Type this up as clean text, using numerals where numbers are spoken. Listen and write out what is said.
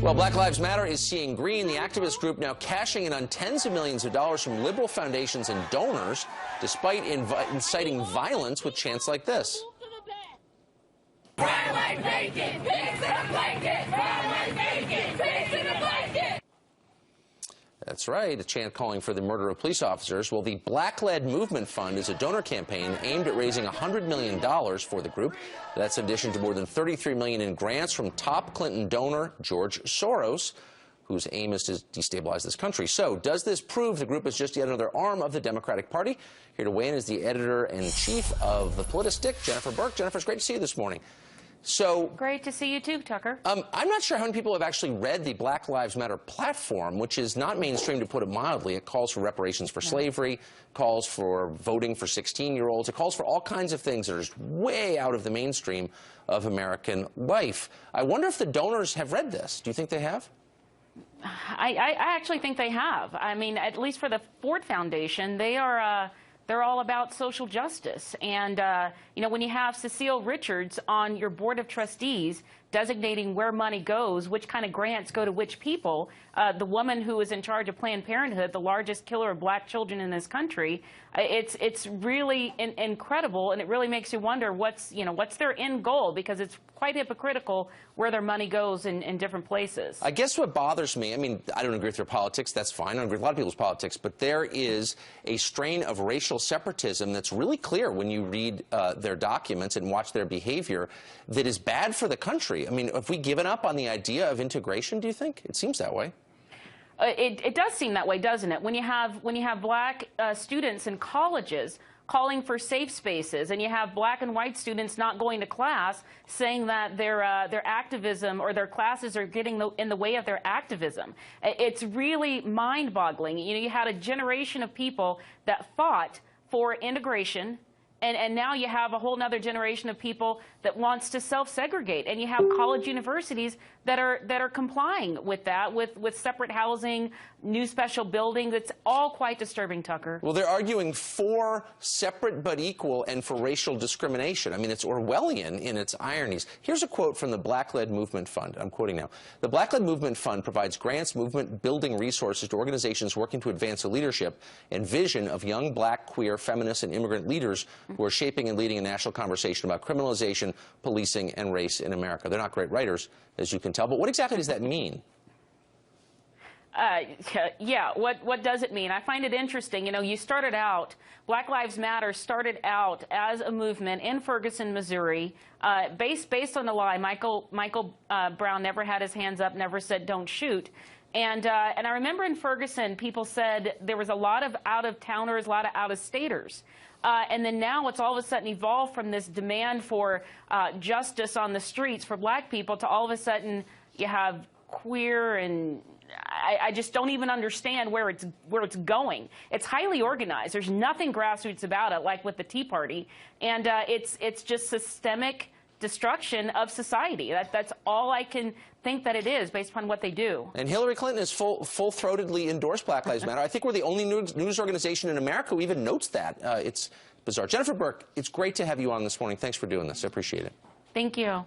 Well, Black Lives Matter is seeing green. The activist group now cashing in on tens of millions of dollars from liberal foundations and donors, despite inciting violence with chants like this. That's right, a chant calling for the murder of police officers. Well, the Black-led Movement Fund is a donor campaign aimed at raising $100 million for the group. That's in addition to more than $33 million in grants from top Clinton donor George Soros, whose aim is to destabilize this country. So, does this prove the group is just yet another arm of the Democratic Party? Here to weigh in is the editor-in-chief of the PolitiStick, Jennifer Burke. Jennifer, it's great to see you this morning. So great to see you too, Tucker. I'm not sure how many people have actually read the Black Lives Matter platform, which is not mainstream, to put it mildly. It calls for reparations for slavery, calls for voting for 16-year-olds. It calls for all kinds of things that are just way out of the mainstream of American life. I wonder if the donors have read this. Do you think they have? I actually think they have. I mean, at least for the Ford Foundation, they are they're all about social justice. And, you know, when you have Cecile Richards on your board of trustees designating where money goes, which kind of grants go to which people, the woman who is in charge of Planned Parenthood, the largest killer of black children in this country, it's really incredible, and it really makes you wonder what's their end goal, because it's quite hypocritical where their money goes in different places. I guess what bothers me, I mean, I don't agree with their politics, that's fine, I don't agree with a lot of people's politics, but there is a strain of racial separatism that's really clear when you read their documents and watch their behavior that is bad for the country. I mean, have we given up on the idea of integration, do you think? It seems that way. It does seem that way, doesn't it? When you have black students in colleges calling for safe spaces, and you have black and white students not going to class, saying that their activism or their classes are getting in the way of their activism. It's really mind-boggling. You know, you had a generation of people that fought for integration, and now you have a whole other generation of people that wants to self-segregate, and you have college universities that are complying with that, with separate housing, new special buildings. It's all quite disturbing, Tucker. Well, they're arguing for separate but equal and for racial discrimination. I mean, it's Orwellian in its ironies. Here's a quote from the Black-led Movement Fund. I'm quoting now. The Black-led Movement Fund provides grants, movement building resources to organizations working to advance the leadership and vision of young black, queer, feminist, and immigrant leaders who are shaping and leading a national conversation about criminalization, policing, and race in America. They're not great writers, as you can tell, but what exactly does that mean? Yeah, what does it mean? I find it interesting. You know, you started out, Black Lives Matter started out as a movement in Ferguson, Missouri, based on the lie. Michael Brown never had his hands up, never said don't shoot. And I remember in Ferguson, people said there was a lot of out-of-towners, a lot of out-of-staters. And then now it's all of a sudden evolved from this demand for justice on the streets for black people to all of a sudden you have queer, and I just don't even understand where it's going. It's highly organized. There's nothing grassroots about it, like with the Tea Party, and it's just systemic destruction of society. That's all I can think that it is, based upon what they do. And Hillary Clinton has full-throatedly endorsed Black Lives Matter. I think we're the only news organization in America who even notes that. It's bizarre. Jennifer Burke, it's great to have you on this morning. Thanks for doing this. I appreciate it. Thank you.